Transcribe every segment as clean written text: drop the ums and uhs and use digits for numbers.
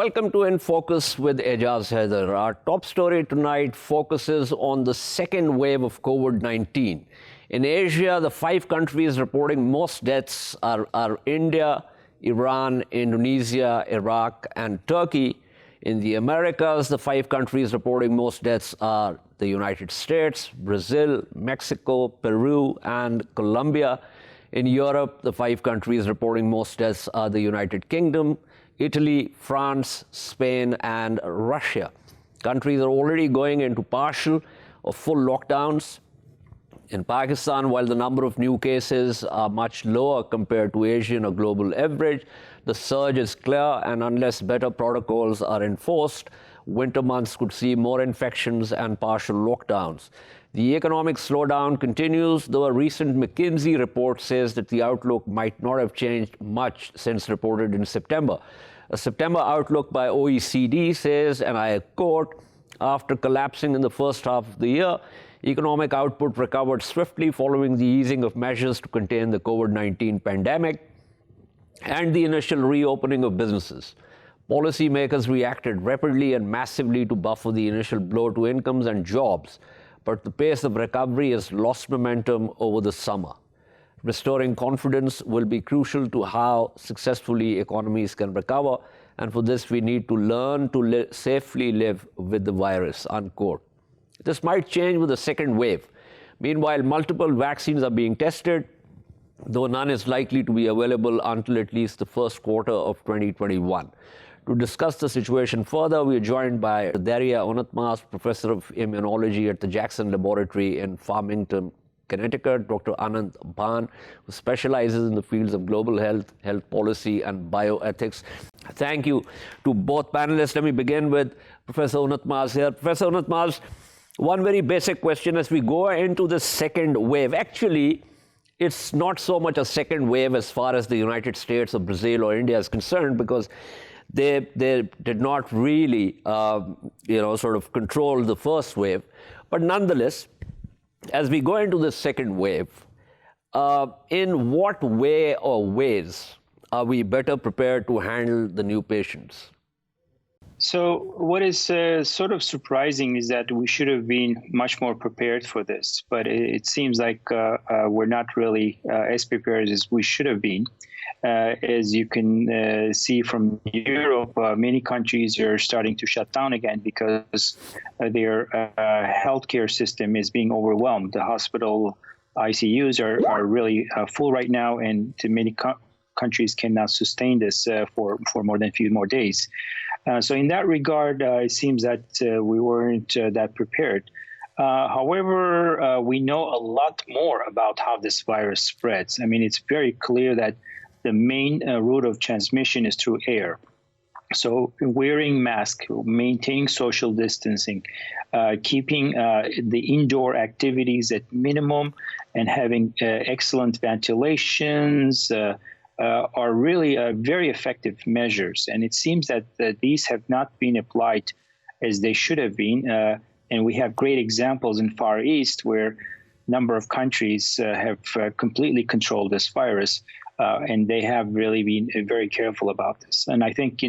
Welcome to In Focus with Ejaz Haider. Our top story tonight focuses on the second wave of COVID-19. In Asia, the 5 countries reporting most deaths are India, Iran, Indonesia, Iraq, and Turkey. In the Americas, the 5 countries reporting most deaths are the United States, Brazil, Mexico, Peru, and Colombia. In Europe, the 5 countries reporting most deaths are the United Kingdom, Italy, France, Spain, and Russia. Countries are already going into partial or full lockdowns. In Pakistan, while the number of new cases are much lower compared to Asian or global average, the surge is clear, and unless better protocols are enforced, winter months could see more infections and partial lockdowns. The economic slowdown continues, though a recent McKinsey report says that the outlook might not have changed much since reported in September. A September outlook by OECD says, and I quote, "After collapsing in the first half of the year, economic output recovered swiftly following the easing of measures to contain the COVID-19 pandemic and the initial reopening of businesses. Policymakers reacted rapidly and massively to buffer the initial blow to incomes and jobs, but the pace of recovery has lost momentum over the summer. Restoring confidence will be crucial to how successfully economies can recover, and for this we need to learn to safely live with the virus," unquote. This might change with the second wave. Meanwhile, multiple vaccines are being tested, though none is likely to be available until at least the first quarter of 2021. To discuss the situation further, we are joined by Derya, Unutmaz, Professor of Immunology at the Jackson Laboratory in Farmington, Connecticut, Dr. Anant, Bhan, who specializes in the fields of global health, health policy, and bioethics. Thank you to both panelists. Let me begin with Professor Unutmaz here. Professor Unutmaz, one very basic question as we go into the second wave. Actually, it's not so much a second wave as far as the United States or Brazil or India is concerned, because they did not really, sort of control the first wave. But nonetheless, as we go into the second wave, in what way or ways are we better prepared to handle the new patients? So what is sort of surprising is that we should have been much more prepared for this, but it seems like we're not really as prepared as we should have been. As you can see from Europe, many countries are starting to shut down again because their healthcare system is being overwhelmed. The hospital ICUs are really full right now, and many countries cannot sustain this for more than a few more days. So in that regard, it seems that we weren't that prepared. However, we know a lot more about how this virus spreads. I mean, it's very clear that the main route of transmission is through air. So wearing masks, maintaining social distancing, keeping the indoor activities at minimum, and having excellent ventilations are really very effective measures. And it seems that these have not been applied as they should have been. And we have great examples in Far East where a number of countries have completely controlled this virus. And they have really been very careful about this. And I think,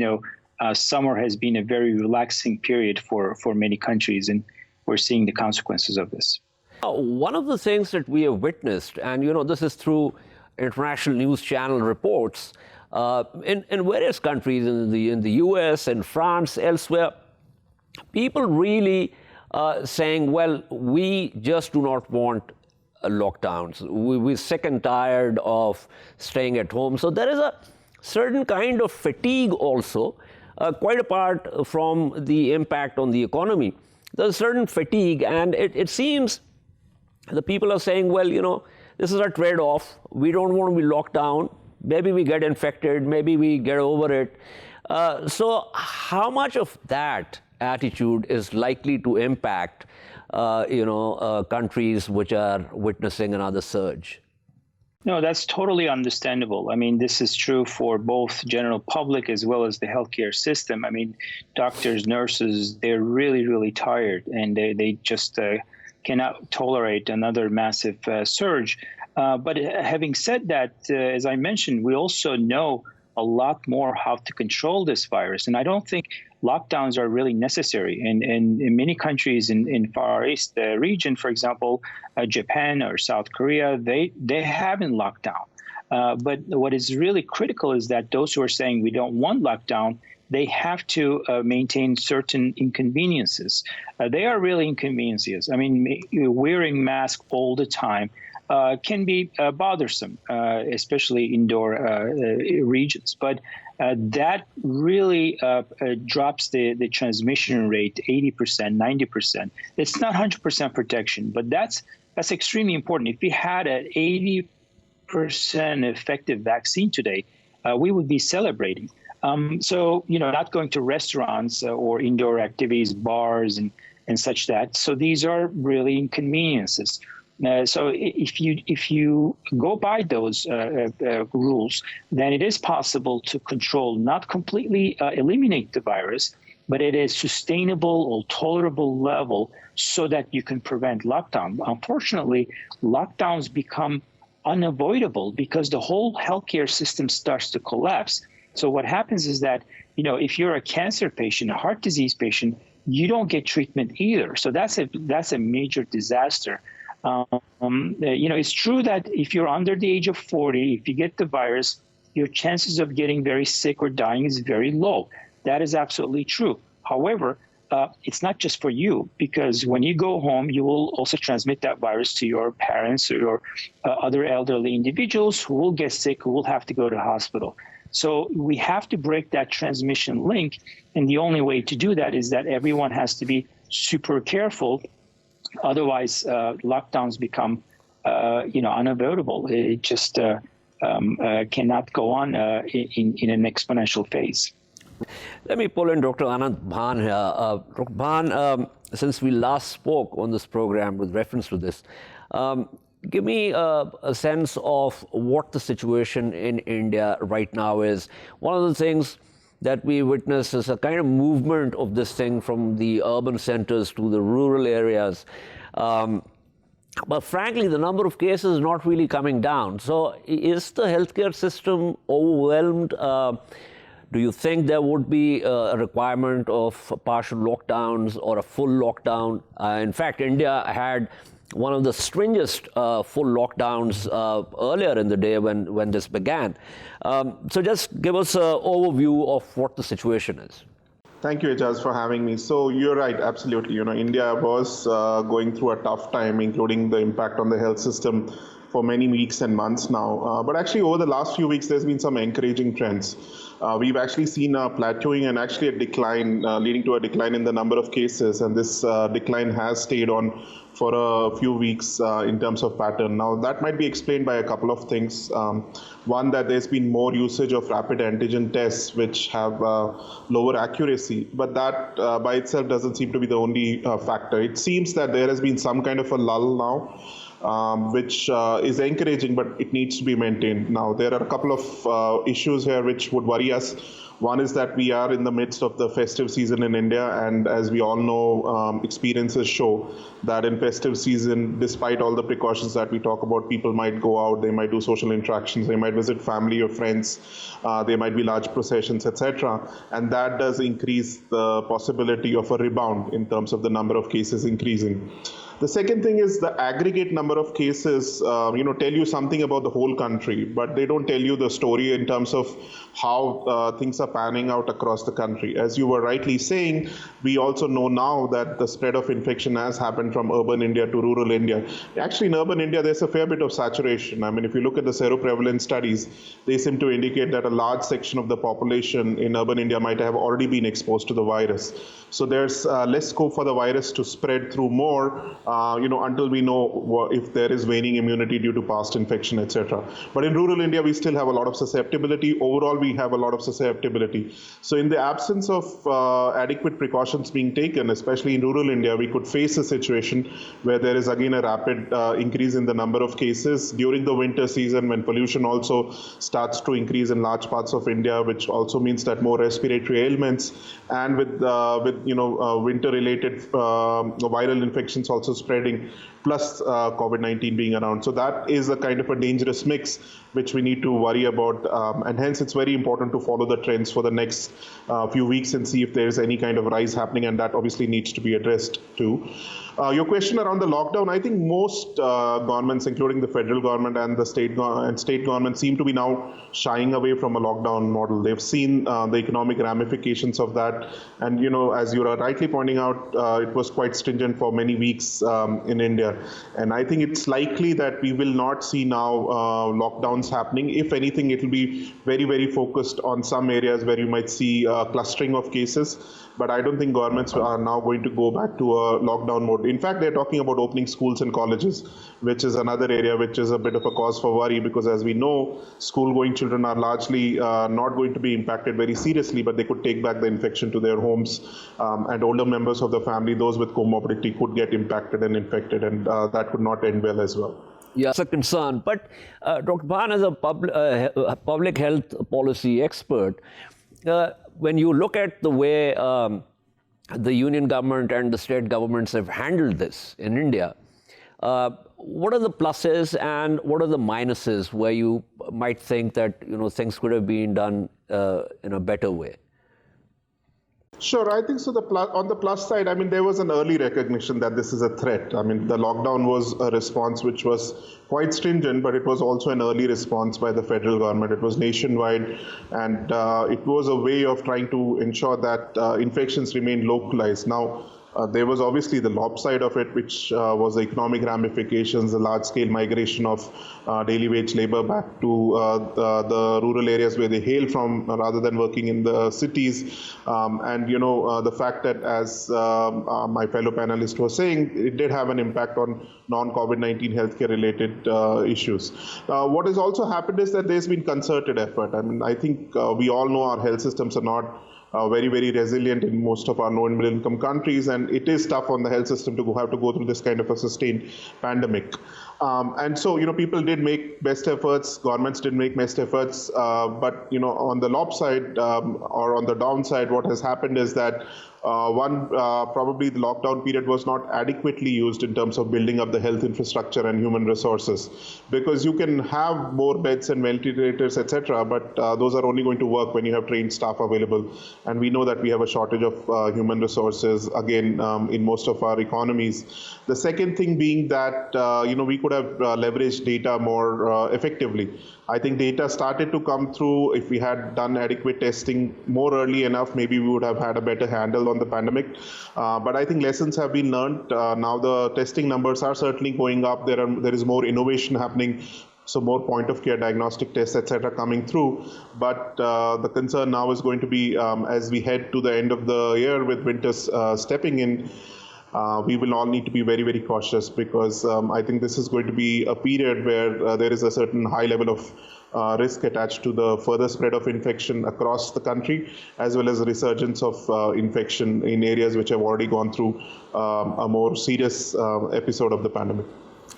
summer has been a very relaxing period for many countries, and we're seeing the consequences of this. One of the things that we have witnessed, and, this is through international news channel reports, in various countries, in the U.S. and France, elsewhere, people really saying, well, we just do not want lockdowns. We're sick and tired of staying at home. So there is a certain kind of fatigue also, quite apart from the impact on the economy. There's a certain fatigue, and it seems the people are saying, well, this is a trade-off. We don't want to be locked down. Maybe we get infected. Maybe we get over it. So how much of that attitude is likely to impact countries which are witnessing another surge? No, that's totally understandable. I mean, this is true for both general public as well as the healthcare system. I mean, doctors, nurses, they're really, really tired, and they just cannot tolerate another massive surge. But having said that, as I mentioned, we also know a lot more how to control this virus. And I don't think lockdowns are really necessary. And in many countries in Far East region, for example, Japan or South Korea, they haven't locked down. But what is really critical is that those who are saying we don't want lockdown, they have to maintain certain inconveniences. They are really inconveniences. I mean, wearing masks all the time can be bothersome, especially indoor regions. But that really drops the transmission rate 80%, 90%. It's not 100% protection, but that's extremely important. If we had an 80% effective vaccine today, we would be celebrating. So, not going to restaurants or indoor activities, bars and such that. So these are really inconveniences. So if you go by those rules, then it is possible to control, not completely eliminate the virus, but at a sustainable or tolerable level so that you can prevent lockdown. Unfortunately, lockdowns become unavoidable because the whole healthcare system starts to collapse. So what happens is that, if you're a cancer patient, a heart disease patient, you don't get treatment either. So that's a major disaster. It's true that if you're under the age of 40, if you get the virus, your chances of getting very sick or dying is very low. That is absolutely true. However, it's not just for you, because when you go home, you will also transmit that virus to your parents or your other elderly individuals who will get sick, who will have to go to the hospital. So we have to break that transmission link. And the only way to do that is that everyone has to be super careful. Otherwise, lockdowns become, unavoidable. It just cannot go on in an exponential phase. Let me pull in Dr. Anant Bhan here. Dr. Bhan, since we last spoke on this program with reference to this, give me a sense of what the situation in India right now is. One of the things that we witness is a kind of movement of this thing from the urban centers to the rural areas. But frankly, the number of cases is not really coming down. So is the healthcare system overwhelmed? Do you think there would be a requirement of partial lockdowns or a full lockdown? In fact, India had one of the stringest full lockdowns earlier in the day when this began. So just give us an overview of what the situation is. Thank you, Ejaz, for having me. So you're right, absolutely. India was going through a tough time, including the impact on the health system for many weeks and months now. But actually, over the last few weeks, there's been some encouraging trends. We've actually seen a plateauing and actually a decline, leading to a decline in the number of cases. And this decline has stayed on for a few weeks in terms of pattern. Now, that might be explained by a couple of things. One, that there's been more usage of rapid antigen tests, which have lower accuracy. But that by itself doesn't seem to be the only factor. It seems that there has been some kind of a lull now, which is encouraging, but it needs to be maintained. Now, there are a couple of issues here which would worry us. One is that we are in the midst of the festive season in India, and as we all know, experiences show that in festive season, despite all the precautions that we talk about, people might go out, they might do social interactions, they might visit family or friends, there might be large processions, etc. And that does increase the possibility of a rebound in terms of the number of cases increasing. The second thing is the aggregate number of cases, tell you something about the whole country, but they don't tell you the story in terms of how things are panning out across the country. As you were rightly saying, we also know now that the spread of infection has happened from urban India to rural India. Actually, in urban India, there's a fair bit of saturation. I mean, if you look at the seroprevalence studies, they seem to indicate that a large section of the population in urban India might have already been exposed to the virus. So there's less scope for the virus to spread through more, until we know if there is waning immunity due to past infection, etc. But in rural India, we still have a lot of susceptibility. Overall, we have a lot of susceptibility. So in the absence of adequate precautions being taken, especially in rural India, we could face a situation where there is again a rapid increase in the number of cases during the winter season, when pollution also starts to increase in large parts of India, which also means that more respiratory ailments, and with winter-related viral infections also spreading, plus COVID-19 being around. So that is a kind of a dangerous mix which we need to worry about. And hence, it's very important to follow the trends for the next few weeks and see if there is any kind of rise happening. And that obviously needs to be addressed too. Your question around the lockdown, I think most governments, including the federal government and the state government, seem to be now shying away from a lockdown model. They've seen the economic ramifications of that. And, as you are rightly pointing out, it was quite stringent for many weeks in India. And I think it's likely that we will not see now lockdowns happening. If anything, it will be very, very focused on some areas where you might see a clustering of cases. But I don't think governments are now going to go back to a lockdown mode. In fact, they're talking about opening schools and colleges, which is another area which is a bit of a cause for worry, because as we know, school-going children are largely not going to be impacted very seriously, but they could take back the infection to their homes. And older members of the family, those with comorbidity, could get impacted and infected, and that could not end well as well. Yeah, it's a concern. But Dr. Bhan, as a public health policy expert, when you look at the way the union government and the state governments have handled this in India, what are the pluses and what are the minuses where you might think that things could have been done in a better way? Sure, I think so. On the plus side, I mean, there was an early recognition that this is a threat. I mean, the lockdown was a response which was quite stringent, but it was also an early response by the federal government. It was nationwide, and it was a way of trying to ensure that infections remain localized. Now, there was obviously the lob side of it, which was the economic ramifications, the large-scale migration of daily wage labor back to the rural areas where they hail from, rather than working in the cities. And the fact that, as my fellow panelist was saying, it did have an impact on non-COVID-19 healthcare-related issues. What has also happened is that there's been concerted effort. I mean, I think we all know our health systems are not very, very resilient in most of our low and middle income countries, and it is tough on the health system to have to go through this kind of a sustained pandemic. And so, people did make best efforts, governments did make best efforts, but, on the lob side or on the downside, what has happened is that probably the lockdown period was not adequately used in terms of building up the health infrastructure and human resources, because you can have more beds and ventilators, etc., but those are only going to work when you have trained staff available. And we know that we have a shortage of human resources, again, in most of our economies. The second thing being that, we could have leveraged data more effectively. I think data started to come through. If we had done adequate testing more early enough, maybe we would have had a better handle on the pandemic. But I think lessons have been learned. Now the testing numbers are certainly going up. There is more innovation happening. So more point-of-care diagnostic tests, etc., coming through. But the concern now is going to be, as we head to the end of the year with winters stepping in, we will all need to be very, very cautious, because I think this is going to be a period where there is a certain high level of risk attached to the further spread of infection across the country, as well as a resurgence of infection in areas which have already gone through a more serious episode of the pandemic.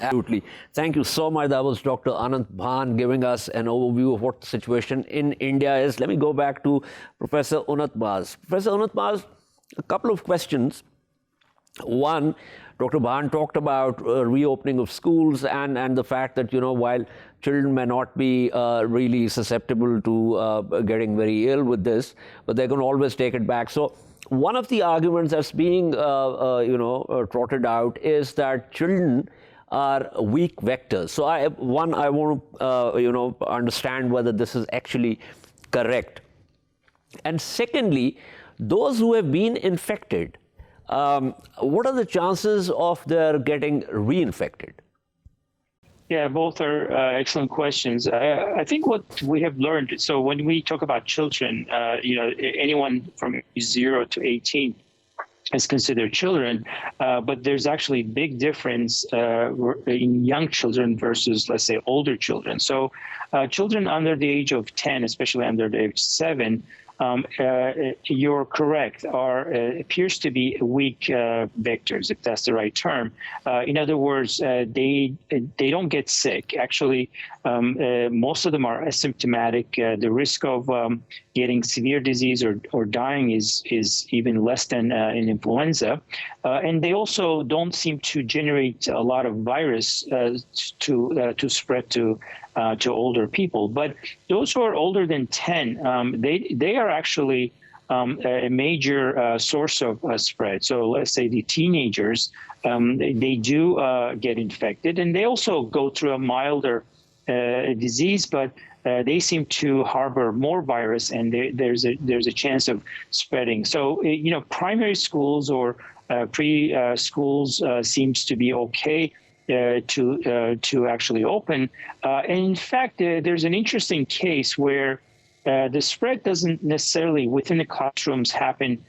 Absolutely. Thank you so much. That was Dr. Anant Bhan giving us an overview of what the situation in India is. Let me go back to Professor Unutmaz. Professor Unutmaz, a couple of questions. One, Dr. Bhan talked about reopening of schools and the fact that, while children may not be really susceptible to getting very ill with this, but they can always take it back. So one of the arguments that's being, trotted out is that children are weak vectors. So I want to, understand whether this is actually correct. And secondly, those who have been infected, what are the chances of their getting reinfected? Yeah, both are excellent questions. I think what we have learned, so when we talk about children, anyone from 0 to 18 is considered children, but there's actually a big difference in young children versus, let's say, older children. So children under the age of 10, especially under the age 7, you're correct, appears to be weak vectors, if that's the right term. In other words, they don't get sick. Actually, most of them are asymptomatic. The risk of getting severe disease or dying is even less than in influenza. And they also don't seem to generate a lot of virus to spread to older people. But those who are older than 10, they are actually a major source of spread. So let's say the teenagers, they do get infected, and they also go through a milder disease, but they seem to harbor more virus, and there's a chance of spreading. So primary schools or preschools seems to be okay to actually open. And in fact, there's an interesting case where the spread doesn't necessarily within the classrooms happen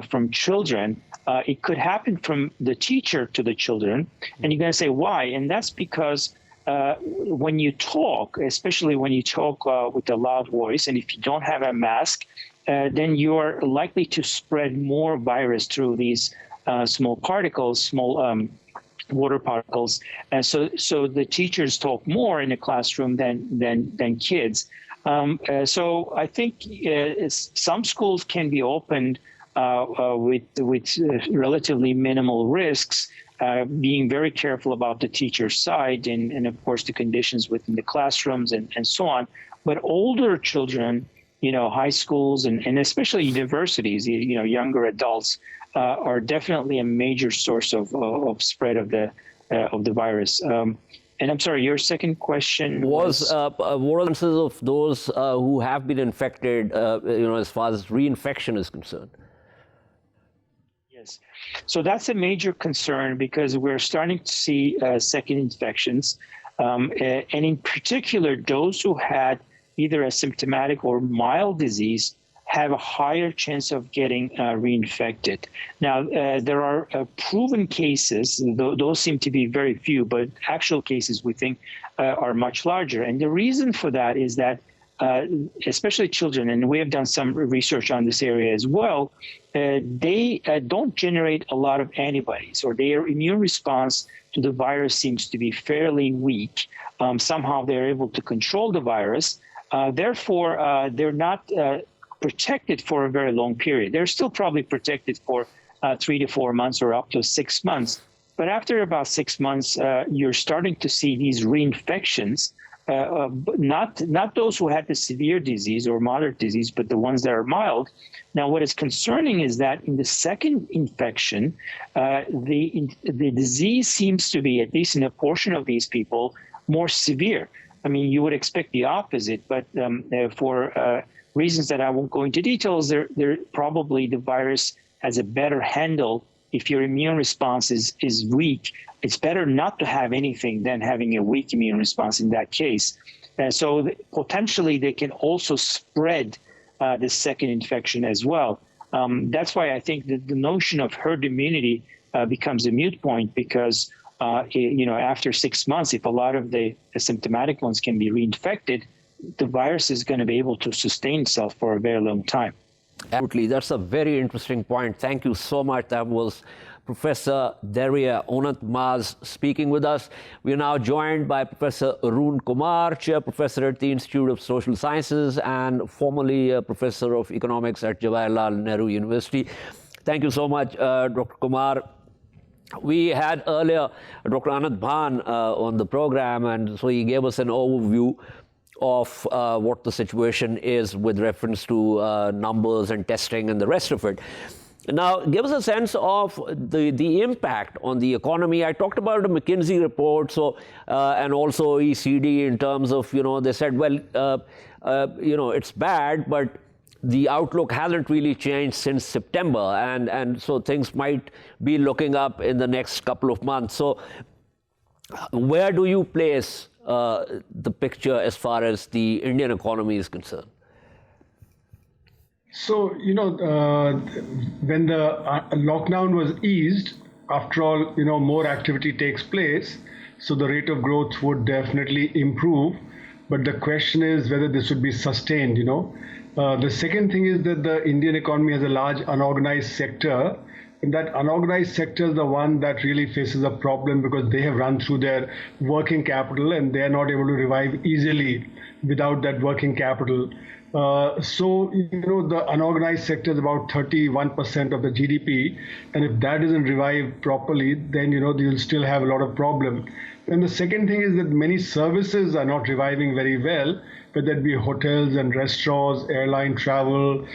from children. It could happen from the teacher to the children. And you're going to say, why? And that's because when you talk, especially when you talk with a loud voice, and if you don't have a mask, then you are likely to spread more virus through these small particles, small water particles. And so the teachers talk more in the classroom than kids. So I think some schools can be opened with relatively minimal risks, being very careful about the teacher's side and of course the conditions within the classrooms and so on. But older children, high schools and especially universities, younger adults are definitely a major source of spread of the virus. And I'm sorry, your second question was what are the chances of those who have been infected, as far as reinfection is concerned? Yes, so that's a major concern because we're starting to see second infections, and in particular, those who had either a symptomatic or mild disease have a higher chance of getting reinfected. Now, there are proven cases, those seem to be very few, but actual cases we think are much larger. And the reason for that is that especially children, and we have done some research on this area as well, they don't generate a lot of antibodies, or their immune response to the virus seems to be fairly weak. Somehow they're able to control the virus. Therefore, they're not protected for a very long period. They're still probably protected for 3 to 4 months or up to 6 months. But after about 6 months, you're starting to see these reinfections, not those who had the severe disease or moderate disease, but the ones that are mild. Now, what is concerning is that in the second infection, the disease seems to be, at least in a portion of these people, more severe. I mean, you would expect the opposite, but for reasons that I won't go into details, there probably the virus has a better handle. If your immune response is weak, it's better not to have anything than having a weak immune response in that case. So potentially they can also spread the second infection as well. That's why I think that the notion of herd immunity becomes a moot point because after 6 months, if a lot of the asymptomatic ones can be reinfected, the virus is going to be able to sustain itself for a very long time. Absolutely. That's a very interesting point. Thank you so much. That was Professor Derya Unutmaz speaking with us. We are now joined by Professor Arun Kumar, Chair Professor at the Institute of Social Sciences and formerly a Professor of Economics at Jawaharlal Nehru University. Thank you so much, Dr. Kumar. We had earlier Dr. Anant Bhan on the program, and so he gave us an overview of what the situation is with reference to numbers and testing and the rest of it. Now, give us a sense of the impact on the economy. I talked about a McKinsey report, and also OECD in terms of, they said, well, it's bad, but the outlook hasn't really changed since September, and so things might be looking up in the next couple of months. So where do you place the picture as far as the Indian economy is concerned? So, when the lockdown was eased, after all, more activity takes place. So the rate of growth would definitely improve. but the question is whether this would be sustained, The second thing is that the Indian economy has a large unorganized sector, and that unorganized sector is the one that really faces a problem because they have run through their working capital and they are not able to revive easily without that working capital. The unorganized sector is about 31% of the GDP, and if that isn't revived properly, then, you'll still have a lot of problem. And the second thing is that many services are not reviving very well, whether it be hotels and restaurants, airline travel,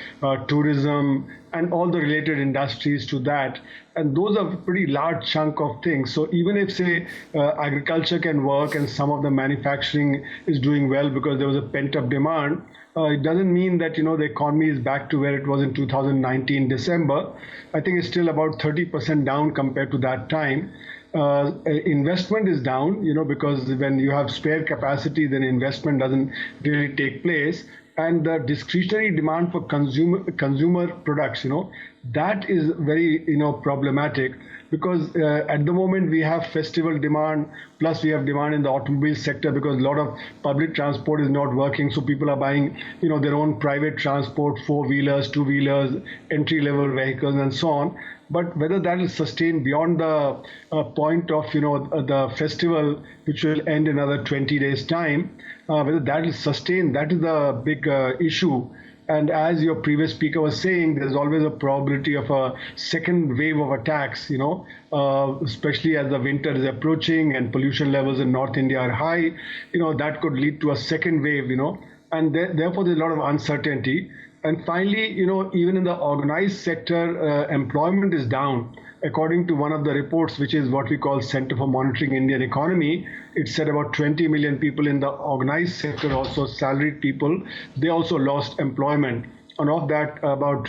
tourism, and all the related industries to that. And those are a pretty large chunk of things. So even if, say, agriculture can work and some of the manufacturing is doing well because there was a pent-up demand, it doesn't mean that, the economy is back to where it was in 2019 December. I think it's still about 30% down compared to that time. Investment is down, because when you have spare capacity, then investment doesn't really take place. And the discretionary demand for consumer products, that is very, problematic because at the moment we have festival demand, plus we have demand in the automobile sector because a lot of public transport is not working. So people are buying, their own private transport, four-wheelers, two-wheelers, entry-level vehicles, and so on. But whether that will sustain beyond the point of, the festival, which will end in another 20 days' time, whether that will sustain, that is the big issue. And as your previous speaker was saying, there's always a probability of a second wave of attacks, especially as the winter is approaching and pollution levels in North India are high, that could lead to a second wave, and therefore there's a lot of uncertainty. And finally, even in the organized sector, employment is down. According to one of the reports, which is what we call Center for Monitoring Indian Economy, it said about 20 million people in the organized sector, also salaried people, they also lost employment. And of that, about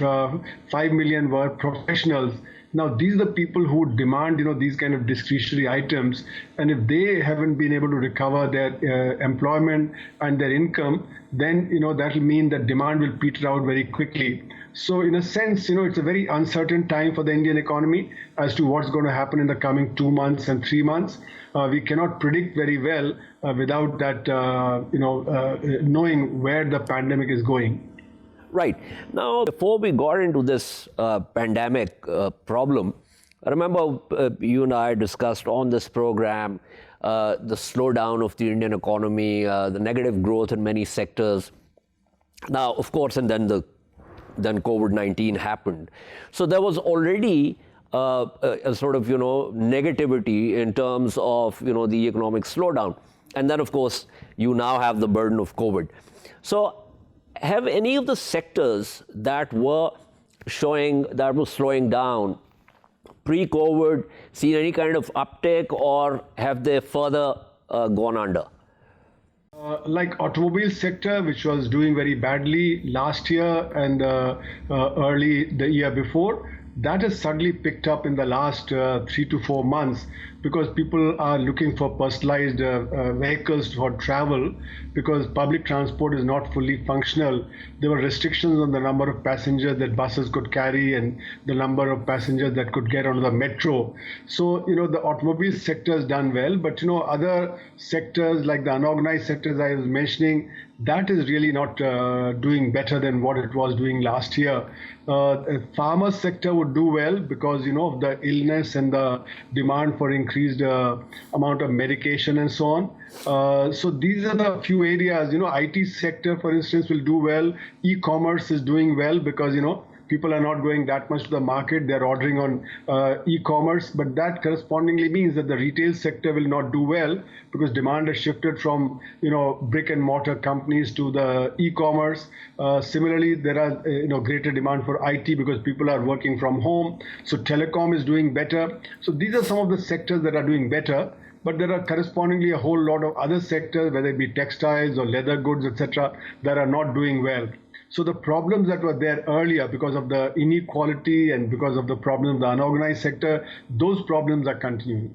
5 million were professionals. Now, these are the people who demand, these kind of discretionary items. And if they haven't been able to recover their employment and their income, then, that will mean that demand will peter out very quickly. So in a sense, it's a very uncertain time for the Indian economy as to what's going to happen in the coming 2 months and 3 months. We cannot predict very well without that, knowing where the pandemic is going. Right. Now, before we got into this pandemic problem, I remember you and I discussed on this program the slowdown of the Indian economy, the negative growth in many sectors. Now, of course, and then COVID-19 happened. So there was already a sort of, negativity in terms of, the economic slowdown. And then, of course, you now have the burden of COVID. So have any of the sectors that were slowing down pre-COVID seen any kind of uptake, or have they further gone under? Like automobile sector, which was doing very badly last year and early the year before, that has suddenly picked up in the last 3 to 4 months because people are looking for personalized vehicles for travel because public transport is not fully functional. There were restrictions on the number of passengers that buses could carry and the number of passengers that could get onto the metro. So, the automobile sector has done well, but, other sectors like the unorganized sectors I was mentioning, that is really not doing better than what it was doing last year. Pharma sector would do well because, of the illness and the demand for increased amount of medication and so on. So these are the few areas, IT sector, for instance, will do well. E-commerce is doing well because, people are not going that much to the market. They're ordering on e-commerce, but that correspondingly means that the retail sector will not do well because demand has shifted from, brick and mortar companies to the e-commerce. Similarly, there are, greater demand for IT because people are working from home. So telecom is doing better. So these are some of the sectors that are doing better. But there are correspondingly a whole lot of other sectors, whether it be textiles or leather goods, etc., that are not doing well. So the problems that were there earlier because of the inequality and because of the problem of the unorganized sector, those problems are continuing.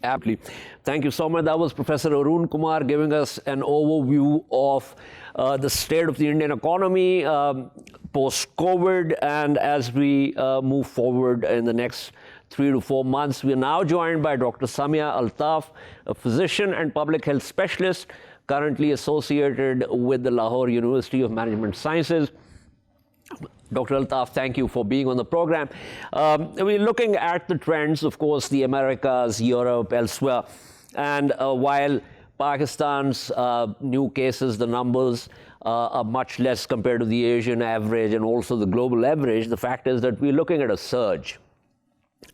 Absolutely. Thank you so much. That was Professor Arun Kumar giving us an overview of the state of the Indian economy post-COVID, and as we move forward in the next 3 to 4 months. We are now joined by Dr. Samia Altaf, a physician and public health specialist, currently associated with the Lahore University of Management Sciences. Dr. Altaf, thank you for being on the program. We're looking at the trends, of course, the Americas, Europe, elsewhere. And while Pakistan's new cases, the numbers are much less compared to the Asian average and also the global average, the fact is that we're looking at a surge.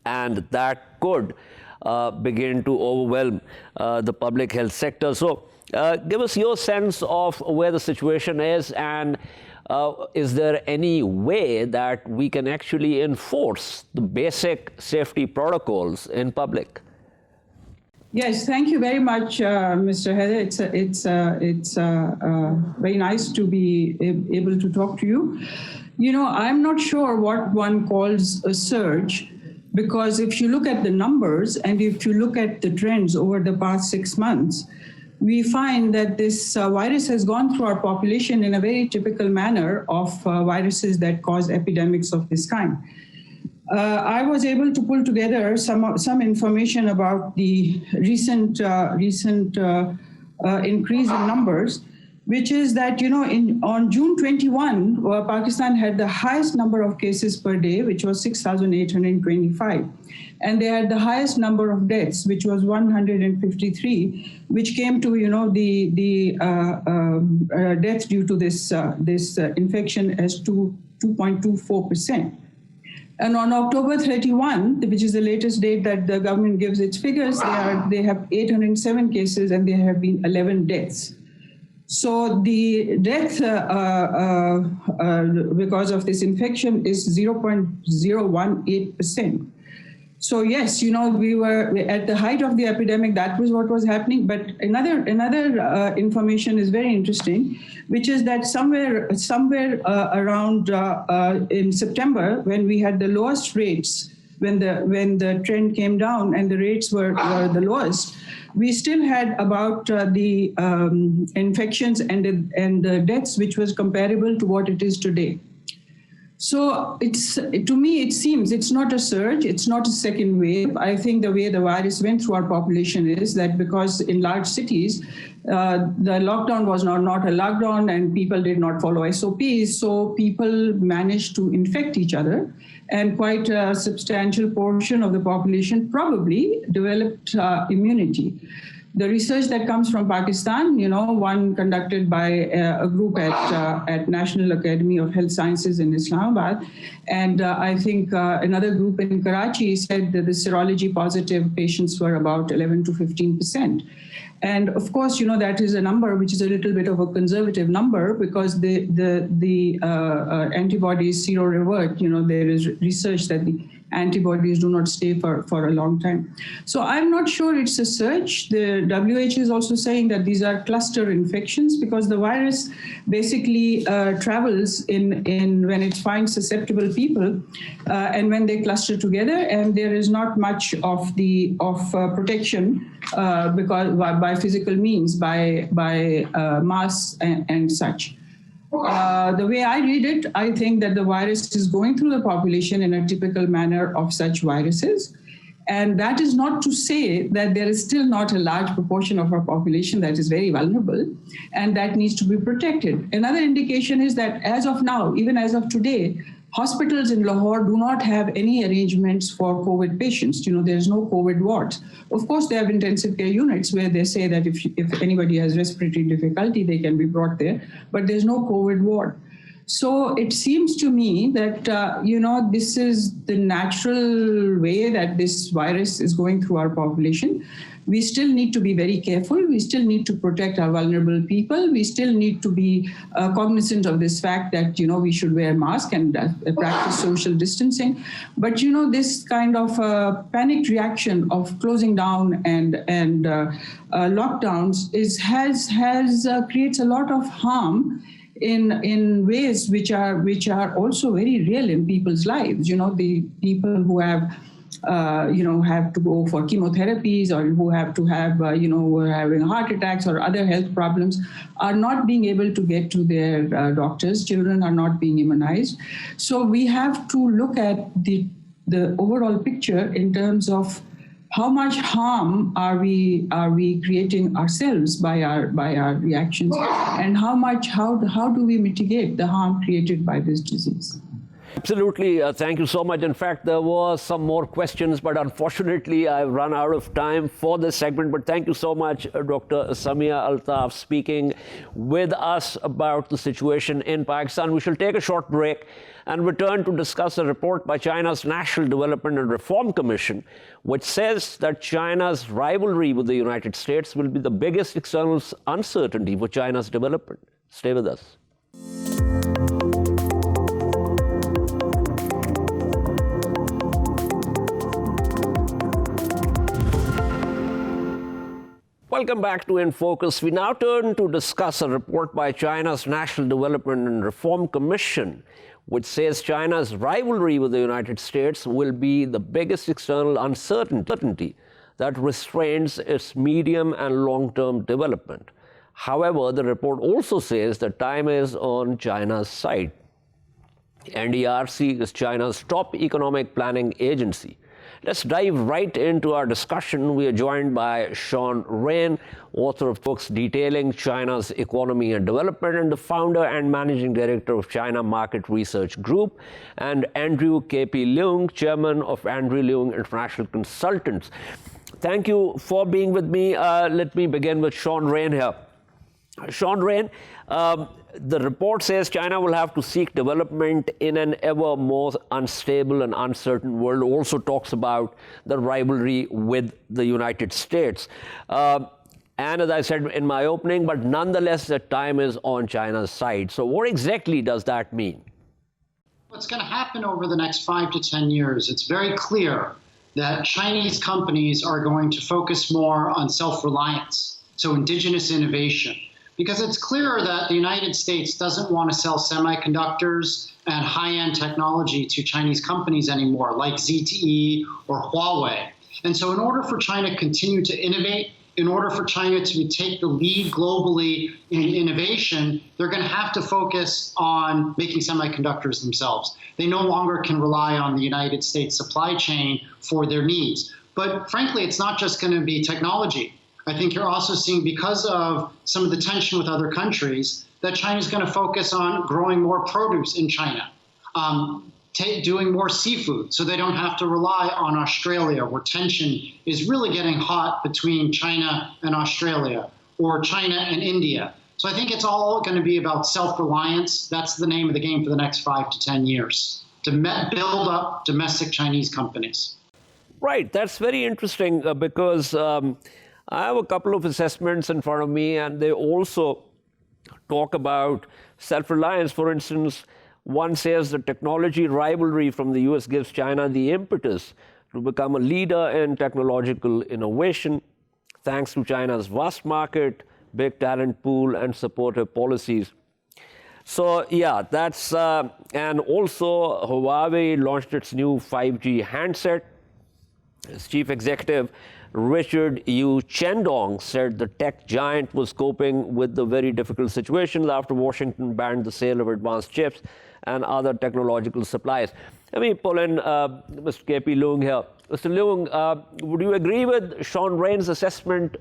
And that could begin to overwhelm the public health sector. So give us your sense of where the situation is, and is there any way that we can actually enforce the basic safety protocols in public? Yes, thank you very much, Mr. Haider. It's very nice to be able to talk to you. You know, I'm not sure what one calls a surge, because if you look at the numbers and if you look at the trends over the past 6 months, we find that this virus has gone through our population in a very typical manner of viruses that cause epidemics of this kind. I was able to pull together some information about the recent increase in numbers, which is that, you know, on June 21, Pakistan had the highest number of cases per day, which was 6,825. And they had the highest number of deaths, which was 153, which came to, you know, the death due to this infection as 2.24%. And on October 31, which is the latest date that the government gives its figures, they have 807 cases and there have been 11 deaths. So the death because of this infection is 0.018%. So yes, you know, we were at the height of the epidemic. That was what was happening. But another information is very interesting, which is that somewhere around in September, when we had the lowest rates, when the trend came down and the rates were the lowest, we still had about the infections and the deaths, which was comparable to what it is today. So to me, it seems it's not a surge, it's not a second wave. I think the way the virus went through our population is that because in large cities, the lockdown was not a lockdown and people did not follow SOPs, so people managed to infect each other, and quite a substantial portion of the population probably developed immunity. The research that comes from Pakistan, you know, one conducted by a group at National Academy of Health Sciences in Islamabad, and I think another group in Karachi said that the serology positive patients were about 11 to 15%. And of course, you know, that is a number which is a little bit of a conservative number because the antibodies seroconvert. You know, there is research that the antibodies do not stay for a long time. So I'm not sure it's a surge. The WHO is also saying that these are cluster infections because the virus basically travels in when it finds susceptible people and when they cluster together, and there is not much of protection because by physical means, by masks and such. The way I read it, I think that the virus is going through the population in a typical manner of such viruses. And that is not to say that there is still not a large proportion of our population that is very vulnerable and that needs to be protected. Another indication is that as of now, even as of today, hospitals in Lahore do not have any arrangements for COVID patients. You know, there's no COVID wards. Of course, they have intensive care units where they say that if anybody has respiratory difficulty, they can be brought there, but there's no COVID ward. So it seems to me that, you know, this is the natural way that this virus is going through our population. We still need to be very careful. We still need to protect our vulnerable people. We still need to be cognizant of this fact that, you know, we should wear masks and practice social distancing. But, you know, this kind of panicked reaction of closing down and lockdowns creates a lot of harm in ways which are also very real in people's lives. You know, the people who have have to go for chemotherapies or who have to have, who are having heart attacks or other health problems are not being able to get to their doctors. Children are not being immunized. So we have to look at the overall picture in terms of how much harm are we creating ourselves by our reactions, and how do we mitigate the harm created by this disease? Absolutely. Thank you so much. In fact, there were some more questions, but unfortunately, I've run out of time for this segment. But thank you so much, Dr. Samia Altaf, speaking with us about the situation in Pakistan. We shall take a short break and return to discuss a report by China's National Development and Reform Commission, which says that China's rivalry with the United States will be the biggest external uncertainty for China's development. Stay with us. Welcome back to In Focus. We now turn to discuss a report by China's National Development and Reform Commission, which says China's rivalry with the United States will be the biggest external uncertainty that restrains its medium and long-term development. However, the report also says that time is on China's side. NDRC is China's top economic planning agency. Let's dive right into our discussion. We are joined by Shaun, author of books detailing China's economy and development, and the founder and managing director of China Market Research Group, and Andrew K.P. Leung, chairman of Andrew Leung International Consultants. Thank you for being with me. Let me begin with Shaun here. Shaun, the report says China will have to seek development in an ever more unstable and uncertain world. It also talks about the rivalry with the United States. And as I said in my opening, but nonetheless, the time is on China's side. So what exactly does that mean? What's going to happen over the next 5 to 10 years, it's very clear that Chinese companies are going to focus more on self-reliance, so indigenous innovation. Because it's clear that the United States doesn't want to sell semiconductors and high-end technology to Chinese companies anymore, like ZTE or Huawei. And so in order for China to continue to innovate, in order for China to take the lead globally in innovation, they're going to have to focus on making semiconductors themselves. They no longer can rely on the United States supply chain for their needs. But frankly, it's not just going to be technology. I think you're also seeing, because of some of the tension with other countries, that China's going to focus on growing more produce in China, doing more seafood, so they don't have to rely on Australia, where tension is really getting hot between China and Australia, or China and India. So I think it's all going to be about self-reliance. That's the name of the game for the next 5 to 10 years, to build up domestic Chinese companies. Right. That's very interesting because I have a couple of assessments in front of me, and they also talk about self-reliance. For instance, one says the technology rivalry from the U.S. gives China the impetus to become a leader in technological innovation, thanks to China's vast market, big talent pool, and supportive policies. So, yeah, that's, and also Huawei launched its new 5G handset. Its chief executive, Richard Yu Chendong, said the tech giant was coping with the very difficult situation after Washington banned the sale of advanced chips and other technological supplies. Let me pull in Mr. K.P. Leung here. Mr. Leung, would you agree with Shaun Rein's assessment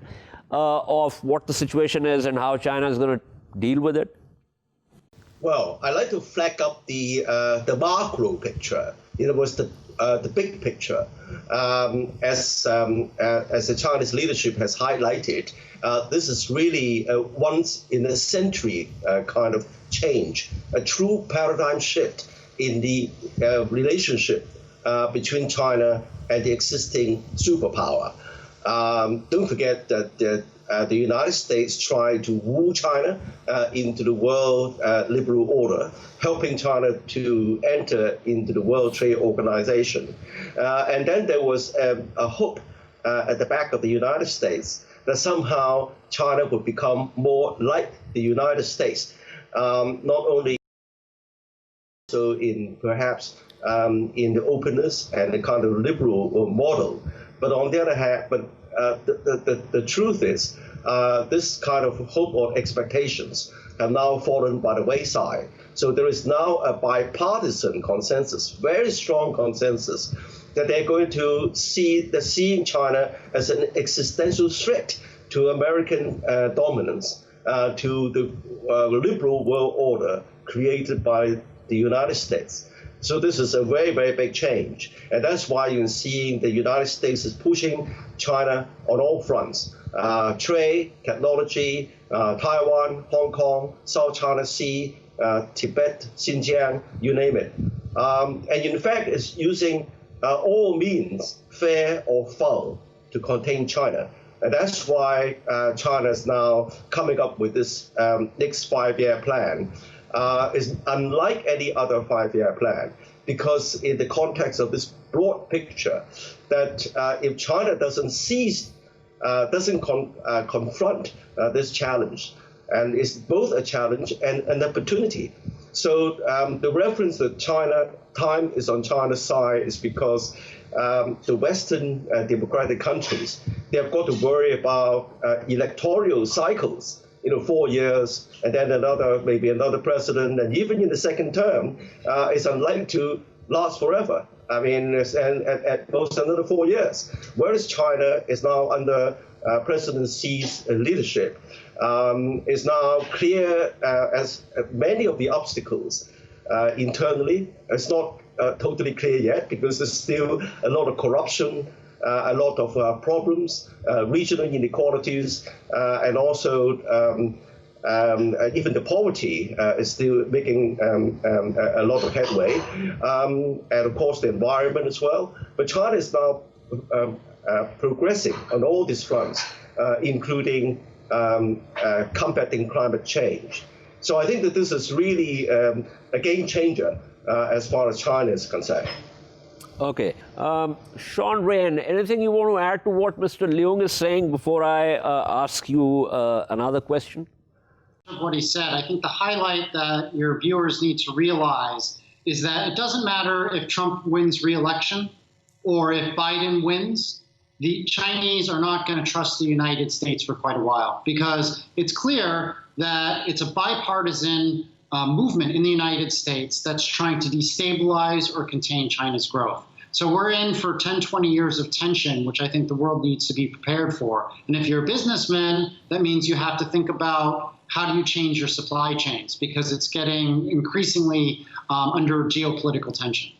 of what the situation is and how China is going to deal with it? Well, I like to flag up the macro picture. It was the big picture. As the Chinese leadership has highlighted, this is really a once in a century kind of change, a true paradigm shift in the relationship between China and the existing superpower. Don't forget that the United States tried to woo China into the world liberal order, helping China to enter into the World Trade Organization. And then there was a hope at the back of the United States that somehow China would become more like the United States, not only so in perhaps in the openness and the kind of liberal model, but on the other hand, the truth is, this kind of hope or expectations have now fallen by the wayside. So there is now a bipartisan consensus, very strong consensus, that they're going to seeing China as an existential threat to American dominance, to the liberal world order created by the United States. So this is a very, very big change. And that's why you're seeing the United States is pushing China on all fronts. Trade, technology, Taiwan, Hong Kong, South China Sea, Tibet, Xinjiang, you name it. And in fact, it's using all means, fair or foul, to contain China. And that's why China is now coming up with this next 5-year plan. Is unlike any other 5-year plan, because in the context of this broad picture, that if China doesn't confront this challenge, and it's both a challenge and an opportunity. So the reference that time is on China's side is because the Western democratic countries, they have got to worry about electoral cycles. 4 years, and then maybe another president, and even in the second term, is unlikely to last forever. I mean, at most another 4 years. Whereas China is now under President Xi's leadership, is now clear as many of the obstacles internally. It's not totally clear yet because there's still a lot of corruption, a lot of problems, regional inequalities, and also even the poverty is still making a lot of headway, and of course the environment as well. But China is now progressing on all these fronts, including combating climate change. So I think that this is really a game changer as far as China is concerned. Okay. Shaun, Rein, anything you want to add to what Mr. Leung is saying before I ask you another question? What he said, I think the highlight that your viewers need to realize is that it doesn't matter if Trump wins re-election or if Biden wins, the Chinese are not going to trust the United States for quite a while, because it's clear that it's a bipartisan movement in the United States that's trying to destabilize or contain China's growth. So we're in for 10, 20 years of tension, which I think the world needs to be prepared for. And if you're a businessman, that means you have to think about how do you change your supply chains, because it's getting increasingly under geopolitical tension.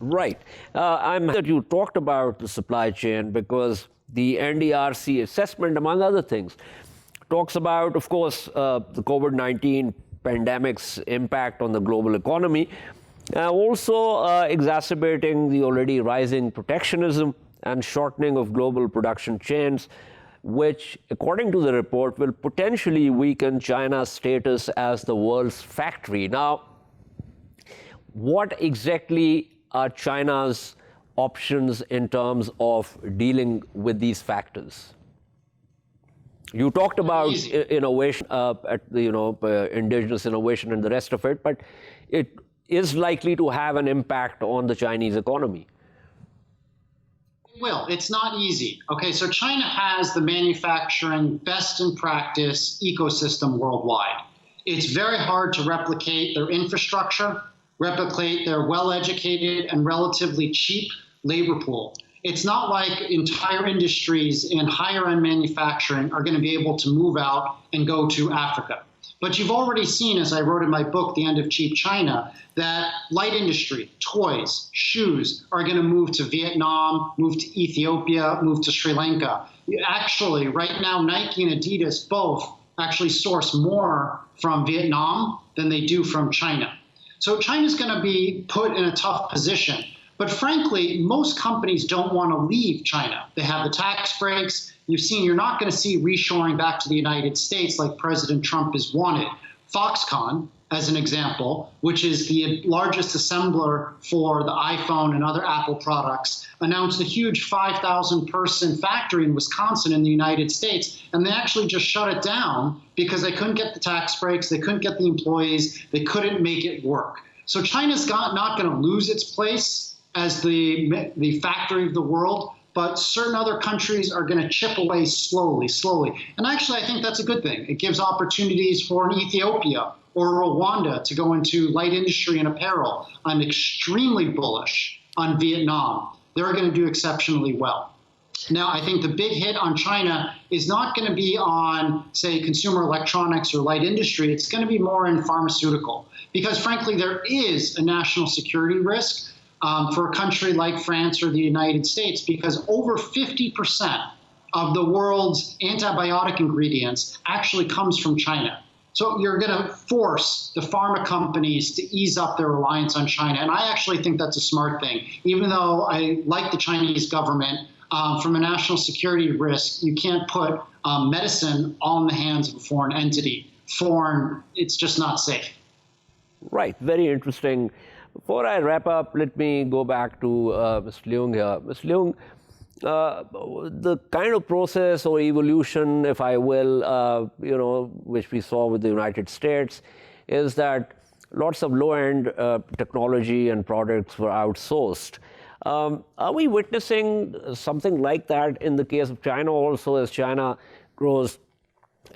Right. I'm glad you talked about the supply chain, because the NDRC assessment, among other things, talks about, of course, the COVID-19 pandemic's impact on the global economy, also exacerbating the already rising protectionism and shortening of global production chains, which, according to the report, will potentially weaken China's status as the world's factory. Now, what exactly are China's options in terms of dealing with these factors? You talked about innovation, indigenous innovation and the rest of it, but it is likely to have an impact on the Chinese economy. It will. It's not easy. Okay, so China has the manufacturing best in practice ecosystem worldwide. It's very hard to replicate their infrastructure, replicate their well-educated and relatively cheap labor pool. It's not like entire industries in higher-end manufacturing are going to be able to move out and go to Africa. But you've already seen, as I wrote in my book, The End of Cheap China, that light industry, toys, shoes are going to move to Vietnam, move to Ethiopia, move to Sri Lanka. Actually, right now, Nike and Adidas both actually source more from Vietnam than they do from China. So China's going to be put in a tough position. But frankly, most companies don't want to leave China. They have the tax breaks. You've seen you're not going to see reshoring back to the United States like President Trump has wanted. Foxconn, as an example, which is the largest assembler for the iPhone and other Apple products, announced a huge 5,000-person factory in Wisconsin in the United States, and they actually just shut it down because they couldn't get the tax breaks, they couldn't get the employees, they couldn't make it work. So China's not going to lose its place as the factory of the world, but certain other countries are going to chip away slowly. And actually, I think that's a good thing. It gives opportunities for an Ethiopia or Rwanda to go into light industry and apparel. I'm extremely bullish on Vietnam. they're going to do exceptionally well. Now, I think the big hit on China is not going to be on, say, consumer electronics or light industry. It's going to be more in pharmaceutical, because frankly, there is a national security risk for a country like France or the United States, because over 50% of the world's antibiotic ingredients actually comes from China. So you're going to force the pharma companies to ease up their reliance on China. And I actually think that's a smart thing. Even though I like the Chinese government, from a national security risk, you can't put medicine all in the hands of a foreign entity. It's just not safe. Right, very interesting. Before I wrap up, let me go back to Mr. Leung here. Mr. Leung, the kind of process or evolution, if I will, which we saw with the United States, is that lots of low-end technology and products were outsourced. Are we witnessing something like that in the case of China also, as China grows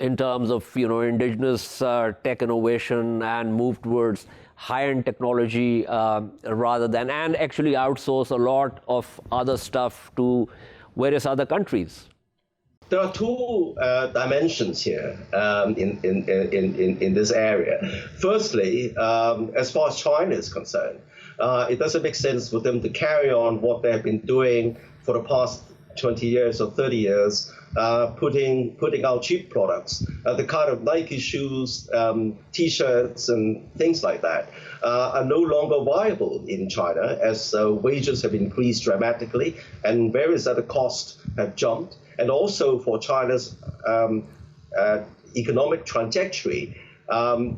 in terms of indigenous tech innovation and move towards high-end technology rather than, and actually outsource a lot of other stuff to various other countries? There are two dimensions here in this area. Firstly, as far as China is concerned, it doesn't make sense for them to carry on what they have been doing for the past 20 years or 30 years, putting out cheap products, the kind of Nike shoes, T-shirts, and things like that are no longer viable in China, as wages have increased dramatically and various other costs have jumped. And also for China's economic trajectory,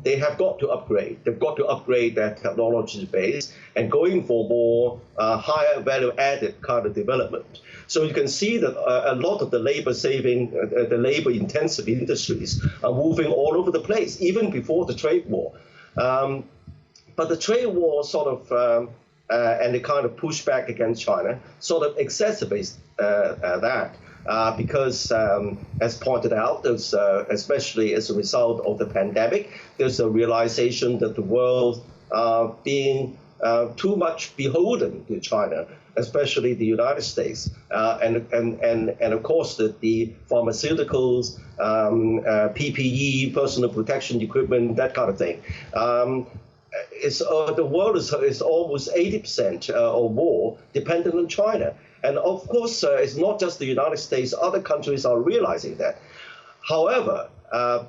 they have got to upgrade. They've got to upgrade their technology base and going for more higher value-added kind of development. So you can see that a lot of the labor-saving, the labor-intensive industries are moving all over the place, even before the trade war. But the trade war sort of, and the kind of pushback against China sort of exacerbates that. Because, as pointed out, there's, especially as a result of the pandemic, there's a realization that the world being too much beholden to China, especially the United States, and of course the pharmaceuticals, PPE, personal protection equipment, that kind of thing. The world is almost 80% or more dependent on China. And of course, it's not just the United States, other countries are realizing that. However,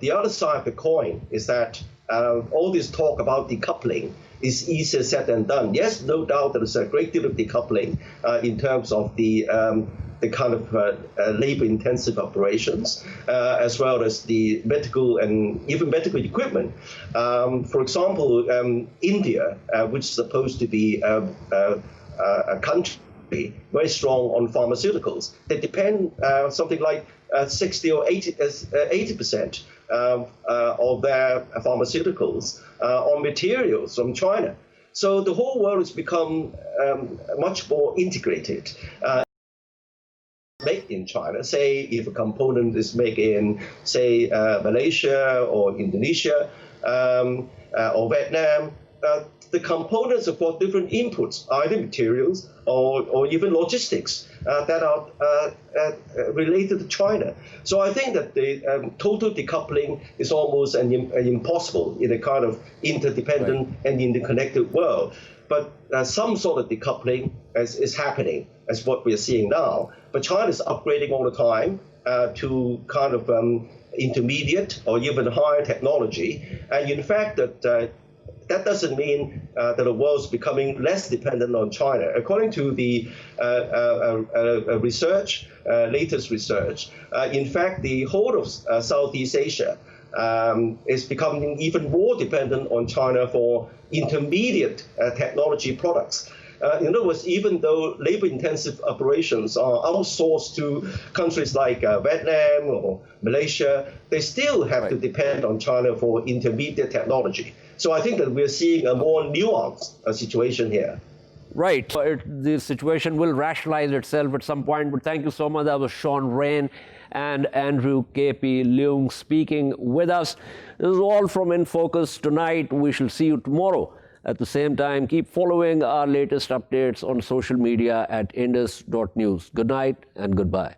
the other side of the coin is that all this talk about decoupling is easier said than done. Yes, no doubt there's a great deal of decoupling in terms of the kind of labor-intensive operations, as well as the medical and even medical equipment. For example, India, which is supposed to be a country very strong on pharmaceuticals, they depend something like 60 or 80% of their pharmaceuticals on materials from China. So the whole world has become much more integrated. Made in China, say if a component is made in, say, Malaysia or Indonesia or Vietnam, the components have got different inputs, either materials or even logistics that are related to China. So I think that the total decoupling is almost impossible in a kind of interdependent and interconnected world. But some sort of decoupling is happening, as what we're seeing now. But China is upgrading all the time to kind of intermediate or even higher technology. And in fact, that doesn't mean that the world's becoming less dependent on China. According to the latest research, in fact, the whole of Southeast Asia is becoming even more dependent on China for intermediate technology products. In other words, even though labor-intensive operations are outsourced to countries like Vietnam or Malaysia, they still have to depend on China for intermediate technology. So I think that we're seeing a more nuanced situation here. Right. So the situation will rationalize itself at some point. But thank you so much. That was Shaun, Rein, and Andrew KP Leung speaking with us. This is all from In Focus tonight. We shall see you tomorrow At the same time, keep following our latest updates on social media at indus.news. Good night and goodbye.